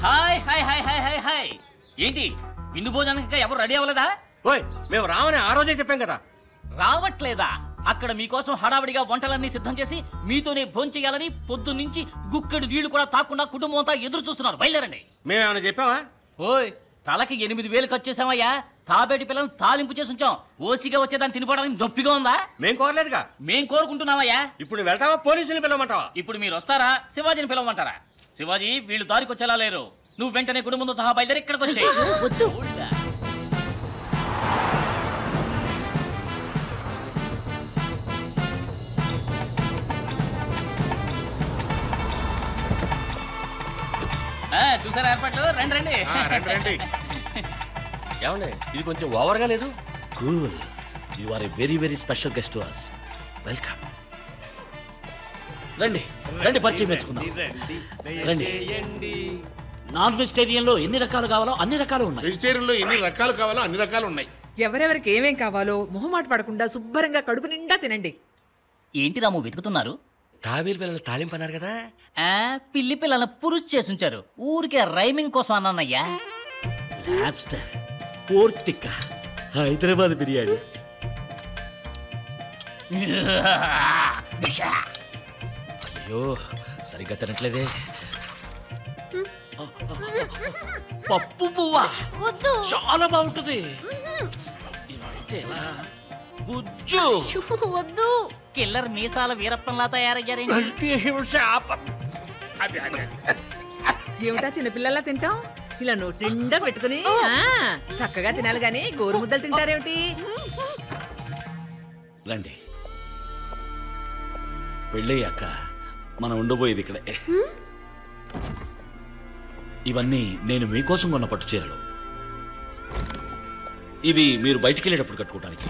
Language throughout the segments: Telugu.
Hi hi hi hi hi hi. ఏంటి విందు భోజనానికి ఇంకా ఎవరు రెడీ అవ్వలేదా? ఓయ్ మేము రావని ఆ రోజే చెప్పాం కదా. రావట్లేదా? అక్కడ మీకోసం హడావిడిగా వంటలన్నీ సిద్ధం చేసి మీతోనే భోంచేయాలని పొద్దున్నుంచి గుక్కడి నీళ్లు కూడా తాకుండా కుటుంబం అంతా ఎదురు చూస్తున్నారు. బయలుదేరండి. మేమేమైనా చెప్పావా? ఓయ్ తలకి 8,000 ఖర్చు చేసామయ్యా. తాబేటి పిల్లలను తాలింపు చేసి ఉంచాం. ఓసిగా వచ్చేదాన్ని తినిపోవడానికి నొప్పిగా ఉందా? మేం కోరలేదుగా. మేం కోరుకుంటున్నామయ్యా. ఇప్పుడు వెళ్తావా పోలీసుని పిలవమంటావా? ఇప్పుడు మీరు వస్తారా శివాజీని పిలవమంటారా? శివాజీ వీళ్ళు దారికి వచ్చేలా లేరు. నువ్వు వెంటనే కుటుంబంతో సహా బయలుదేరి ఇక్కడికి వచ్చేయ్. చూసారా ఏర్పాట్లు? రండి రండి రండి. ఏమండి ఇది కొంచెం ఓవర్గా లేదు? Cool. You are a very very special guest to us. Welcome. రండి రండి పరిచయం మెచ్చుకుందాం. రండి. నాన్ వెజిటేరియన్లో ఎన్ని రకాలు కావాలో అన్ని రకాలు ఉన్నాయి. వెజిటేరియన్లో ఎన్ని రకాలు కావాలో అన్ని రకాలు ఉన్నాయి. ఎవరెవరికి ఏమేం కావాలో మొహమాట పడకుండా శుభ్రంగా కడుపు నిండా తినండి. ఏంటి రాము వెతుకుతున్నారు? తాబేలు పిల్లలు తాలింపు అన్నారు కదా. పిల్లి పిల్లల పురుచు చేసుంచారు. ఊరికే రైమింగ్ కోసం అన్నానయ్యా. Lobster, pork tikka, Hyderabad biryani. అయ్యో సరిగ్గా తినట్లేదే. పప్పు పువ్వా చాలా బాగుంటుంది. గుజ్జు వద్దు. కిల్లర్ మీసాల వీరప్పంలా తయారయ్యారేంటి? ఏమిటా చిన్నపిల్లలా తింటాం? ఇలా నోటి నిండా పెట్టుకుని చక్కగా తినాలి గాని గోరు ముద్దలు తింటారేమిటి? రండి. పెళ్ళయ్యాక మనం ఉండబోయేది ఇక్కడే. ఇవన్నీ నేను మీకోసం కొన్న పట్టు చీరలు. ఇవి మీరు బయటికి వెళ్ళేటప్పుడు కట్టుకోవడానికి.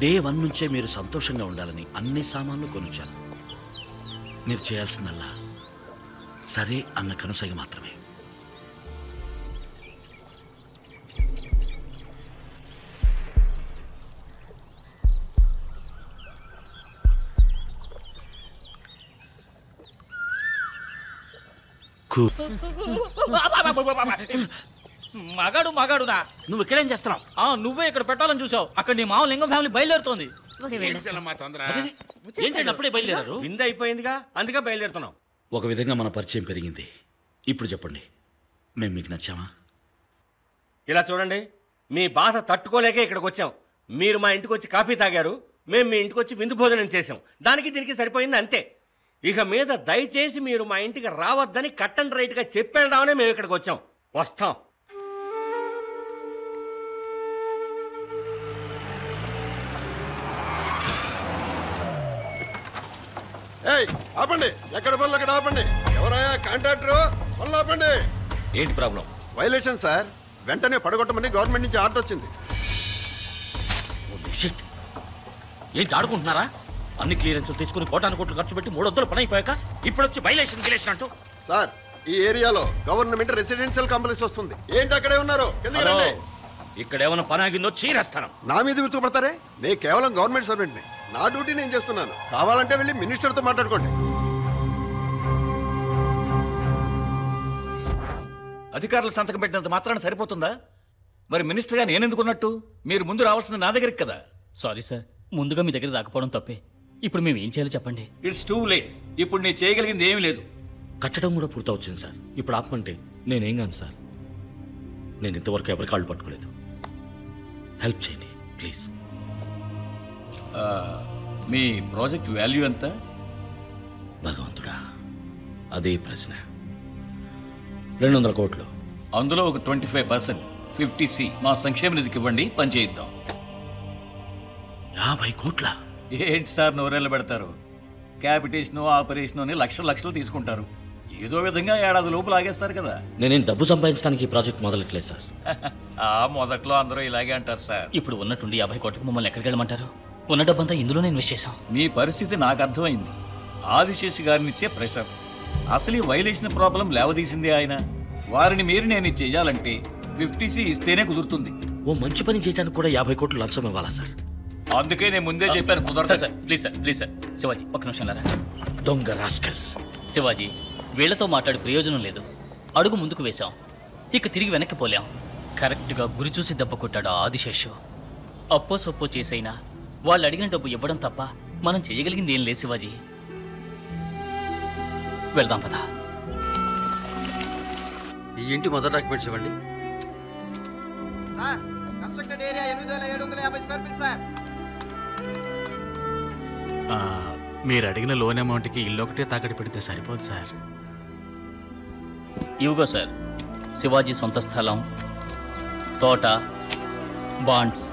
డే 1 నుంచే మీరు సంతోషంగా ఉండాలని అన్ని సామాన్లు కొనిచ్చాను. మీరు చేయాల్సిందల్లా సరే అన్న కనుసైగ మాత్రమే. మగాడు మగాడునా? నువ్వు ఇక్కడేం చేస్తున్నావు? నువ్వే ఇక్కడ పెట్టాలని చూసావు. అక్కడ నీ మామ లింగం ఫ్యామిలీ బయలుదేరుతోంది. ఏంటంటే అప్పుడే బయలుదేరారు? విందు అయిపోయిందిగా, అందుకే బయలుదేరుతున్నాం. ఒక విధంగా మన పరిచయం పెరిగింది. ఇప్పుడు చెప్పండి, మేము మీకు నచ్చామా? ఇలా చూడండి, మీ బాధ తట్టుకోలేకే ఇక్కడికి వచ్చాం. మీరు మా ఇంటికి వచ్చి కాఫీ తాగారు, మేము మీ ఇంటికి వచ్చి విందు భోజనం చేసాం. దానికి దీనికి సరిపోయింది అంతే. ఇక మీద దయచేసి మీరు మా ఇంటికి రావద్దని కట్ అండ్ రైట్గా చెప్పేద్దామని మేము ఇక్కడికి వచ్చాం. వస్తాం. ఆపండి, ఎక్కడ పనులు అక్కడ ఆపండి. ఎవరయ్యా కాంట్రాక్టరు? పనులు ఆపండి. ఏంటి ప్రాబ్లం? వైలేషన్ సార్, వెంటనే పడగొట్టమని గవర్నమెంట్ నుంచి ఆర్డర్ వచ్చింది. ఏంటి ఆడుకుంటున్నారా? అన్ని క్లియరెన్స్ తీసుకుని కోటాను కోట్లు ఖర్చు పెట్టి 300 పని అయిపోయాక ఇప్పుడు వచ్చి వైలేషన్ గిలేషన్ అంటూ. సార్, ఈ ఏరియాలో గవర్నమెంట్ రెసిడెన్షియల్ కాంప్లెక్స్ వస్తుంది. ఏంటి అక్కడే ఉన్నారు? ఇక్కడ ఏమైనా పని ఆగిందో చీరేస్తాను. నా మీద విరుచుకుపడతారే? నేను కేవలం గవర్నమెంట్ సర్వెంట్ని. నా డ్యూటీ నేను చేస్తున్నాను. కావాలంటే వెళ్ళి మినిస్టర్తో మాట్లాడుకోండి. అధికారులు సంతకం పెట్టినంత మాత్రాన సరిపోతుందా? మరి మినిస్టర్గా నేనెందుకున్నట్టు? మీరు ముందు రావాల్సింది నా దగ్గరికి కదా. సారీ సార్, ముందుగా మీ దగ్గర రాకపోవడం తప్పే. ఇప్పుడు మేము ఏం చేయాలో చెప్పండి. It's too late. ఇప్పుడు నేను చేయగలిగింది ఏమీ లేదు. కట్టడం కూడా పూర్తవుతుంది సార్. ఇప్పుడు ఆపమంటే నేనేం కాను సార్. నేను ఇంతవరకు ఎవరి కాళ్ళు పట్టుకోలేదు. హెల్ప్ చేయండి ప్లీజ్. మీ ప్రాజెక్ట్ వాల్యూ ఎంత? భగవంతుడా, అదే ప్రశ్న. 200 కోట్లు. అందులో ఒక 25% 50C మా సంక్షేమ నిధికి ఇవ్వండి, పని చేయిద్దాం. 50 కోట్ల? ఏంటి సార్ నోరేళ్ళు పెడతారు? క్యాపిటేషను ఆపరేషను అని లక్షలు తీసుకుంటారు. ఏదో విధంగా ఏడాది లోపు లాగేస్తారు కదా. నేనేం డబ్బు సంపాదించడానికి ఈ ప్రాజెక్ట్ మొదలెట్లేదు సార్. మొదట్లో అందరూ ఇలాగే అంటారు సార్. ఇప్పుడు ఉన్నట్టుండి 50 కోట్లకు మమ్మల్ని ఎక్కడికి వెళ్ళమంటారు? ఉన్న డబ్బంతా ఇందులోనే ఇన్వెస్ట్ చేశాం. మీ పరిస్థితి నాకు అర్థమైంది. ఆదిశేషి గారిని ఇచ్చే ప్రెషర్, అసలు ఈ వైలేషన్ ప్రాబ్లం లేవదీసింది ఆయన. వారిని మీరు నేను చెయ్యాలంటే 50C ఇస్తేనే కుదురుతుంది. ఓ మంచి పని చేయడానికి కూడా 50 కోట్లు లంచం ఇవ్వాలా సార్? అందుకే నేను ముందే చెప్పాను కుదరదు sir. Please sir, please sir. Shivaji ఒక్క నిమిషం లారా. దొంగ రాస్కల్స్. శివాజీ, వీళ్లతో మాట్లాడి ప్రయోజనం లేదు. అడుగు ముందుకు వేశాం, ఇక తిరిగి వెనక్కి పోలేం. కరెక్ట్గా గురి చూసి దెబ్బ కొట్టాడు ఆ ఆదిశేషు. అప్పో సొప్పో చేసైనా వాళ్ళు అడిగిన డబ్బు ఇవ్వడం తప్ప మనం చేయగలిగింది ఏం లేదు శివాజీ. వెళ్దాం పదా. ఈ ఇంటి మొదటి డాక్యుమెంట్స్ ఇవ్వండి. Constructed area 8750 square feet sir. మీరు అడిగిన లోన్ అమౌంట్కి ఇల్లు ఒకటే తాకట్టు పెడితే సరిపోదు సార్. ఇవిగో సార్, శివాజీ సొంత స్థలం, తోట, బాండ్స్,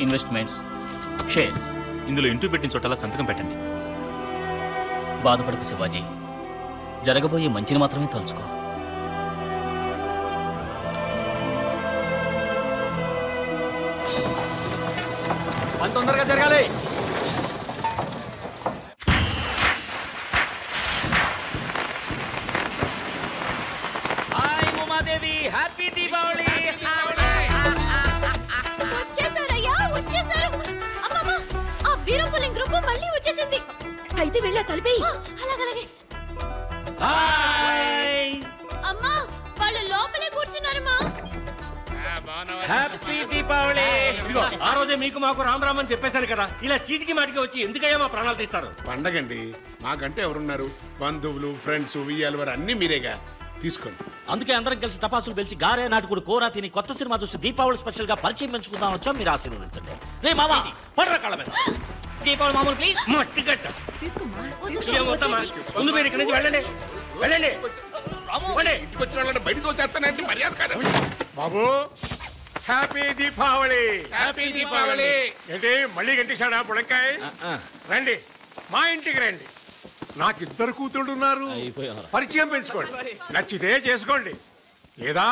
ఇన్వెస్ట్మెంట్స్, షేర్స్. ఇందులో ఇంటూ పెట్టిన చోటలా సంతకం పెట్టండి. బాధపడకు శివాజీ, జరగబోయే మంచిని మాత్రమే తలుచుకో. పని తొందరగా జరగాలి. Hi Umadevi, happy Deepavali. వచ్చేసారయ్యా, వచ్చేసారు. అమ్మమ్మ, ఆ వీరపులింగ్ గ్రూప్ మళ్ళీ వచ్చేసింది. అయితే వెళ్ళా తలిపి. అలాగలాగే. హాయ్, అమ్మా, వాళ్ళు లోపలే కూర్చున్నారమ్మా. హ్యాపీ దీపావళి. ఇదిగో ఆ రోజే మీకు మాకు రామ్ రామ్ అని చెప్పేశాను కదా, ఇలా చీటికి మాటికి వచ్చి ఎందుకయ్యా మా ప్రాణాలు తీస్తారు? పండగండి, మాకంటే ఎవరున్నారు? బంధువులు, ఫ్రెండ్స్, వియ్యాలు వారు అన్ని మీరేగా, తీసుకోండి. అందుకే అందరం కలిసి టపాసులు పెంచి గారే నాటుకుడు కూర తిని కొత్త సినిమా చూసి దీపావళి స్పెషల్ గా పరిచయం పెంచుకుందాం వచ్చాం. మీరు ఆశీర్వదించండి. రే మామా, పడరా కాళ్ళ మీద. దీపావళి మామూలు ప్లీజ్. మట్టి గట్ట ముందు మీరు ఇక్కడి నుంచి వెళ్ళండి, వెళ్ళండి. ఇంటికి వచ్చిన వాళ్ళని బయటకు వచ్చేస్తానంటే మర్యాద కాదు. బాబు, హ్యాపీ దీపావళి. హ్యాపీ దీపావళి. ఏంటి మళ్ళీ గంటేశాడా బుడంకాయ? రండి, మా ఇంటికి రండి. నాకు ఇద్దరు కూతుళ్ళు ఉన్నారు, పరిచయం పెంచుకోండి. నచ్చితే చేసుకోండి, లేదా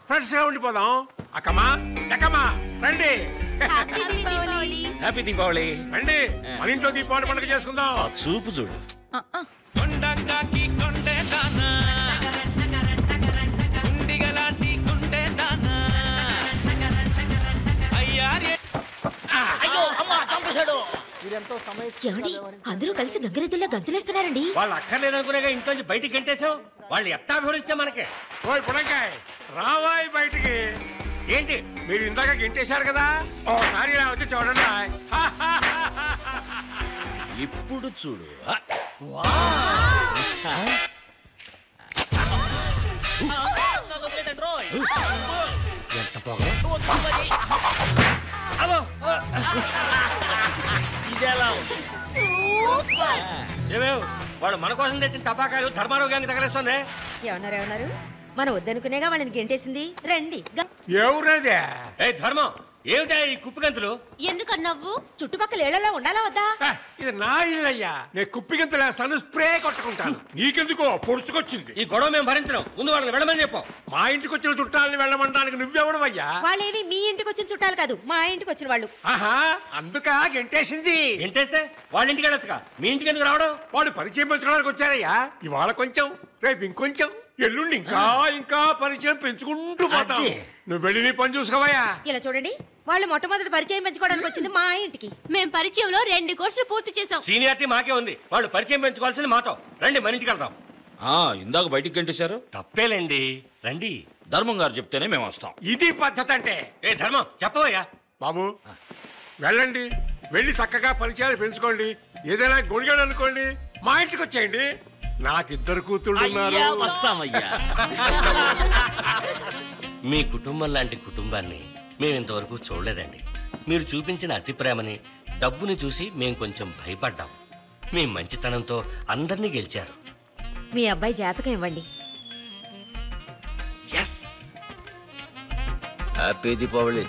ఫ్రెండ్స్ గా ఉండిపోదాం. అక్కమా ఎక్కమా రండి. హ్యాపీ దీపావళి. రండి, మన ఇంట్లో దీపావళి పండుగ చేసుకుందాం. చూపు చూడు. ఏమండి, అందరూ కలిసి గంగిరెద్దుల్లా గంతులేస్తున్నారండి. వాళ్ళు అక్కర్లేదనుకునేగా ఇంట్లోంచి బయటికి గంటేశావు. వాళ్ళు ఎట్టా ఘోరిస్తే మనకే. ఓయ్ బుడంకాయ, రావాయి బయటికి. ఏంటి మీరు ఇందాక గెంటేశారు కదా, ఓసారి ఇలా వచ్చి చూడండి. ఇప్పుడు చూడు. ఎంత పొగరు. ఇదేలా ఏమేవ్ వాడు మన కోసం తెచ్చిన టపాకాయలు ధర్మారోగ్యాన్ని తగలేస్తుంది. ఏమన్నారు? మనం వద్దనుకునేగా వాళ్ళని గెంటేసింది. రండి. ఎవరేదే? ఏ ధర్మం, ఏమిటా ఈ కుప్పిగంతులు? ఎందుకన్నావు? చుట్టుపక్కల ఏళ్లలో ఉండాలా వద్దా? ఇది నా ఇల్లయ్యా, నేను కుప్పిగంతులు వేస్తాను, స్ప్రే కొట్టుకుంటాను. నీకెందుకో పొడుచుకొచ్చింది. ఈ గొడవ మేము భరించడం, ముందు వాళ్ళని వెళ్ళమని చెప్పాం. మా ఇంటికి వచ్చిన చుట్టాలని వెళ్ళమంటానికి నువ్వెవడవయ్యా? వాళ్ళేమి మీ ఇంటికి వచ్చిన చుట్టాలు కాదు, మా ఇంటికి వచ్చిన వాళ్ళు. ఆహా, అందుక గెంటేసింది. గెంటేస్తే వాళ్ళ ఇంటికి వెళ్ళొచ్చుగా, మీ ఇంటికి ఎందుకు రావడం? వాడు పరిచయం పెంచుకోవడానికి వచ్చారయ్యా. ఇవాళ కొంచెం, రేపు ఇంకొంచెం, ఎల్లుండి ఇంకా పరిచయం పెంచుకుంటూ పోతాం. నువ్వు వెళ్ళి నీ పని చూసుకోవయ్యా. ఇలా చూడండి, వాళ్ళు మొట్టమొదటి పరిచయం పెంచుకోవడానికి వచ్చింది మా ఇంటికి. మేము పరిచయంలో 2 కోర్సులు పూర్తి చేసాం. సీనియారిటీ మాకే ఉంది, వాళ్ళు పరిచయం పెంచుకోవాల్సింది మాతో. రండి, మన ఇంటికి వెళ్దాం. ఇందాక బయటికి గంటేశారు. తప్పేలేండి, రండి. ధర్మం గారు చెప్తేనే మేము వస్తాం. ఇది పద్ధతి అంటే. ఏ ధర్మం, చెప్పవయ్యా. బాబు వెళ్ళండి, వెళ్ళి చక్కగా పరిచయాలు పెంచుకోండి. ఏదైనా గొడిగాడు అనుకోండి, మా ఇంటికి వచ్చేయండి. నాకిద్దరు కూతుళ్ళు ఉన్నారు. వస్తామయ్యా. మీ కుటుంబం లాంటి కుటుంబాన్ని మేము ఇంతవరకు చూడలేదండి. మీరు చూపించిన అతి ప్రేమని, డబ్బుని చూసి మేము కొంచెం భయపడ్డాం. మీ మంచితనంతో అందరినీ గెలిచారు. మీ అబ్బాయి జాతకం ఇవ్వండి. హ్యాపీ దీపావళి.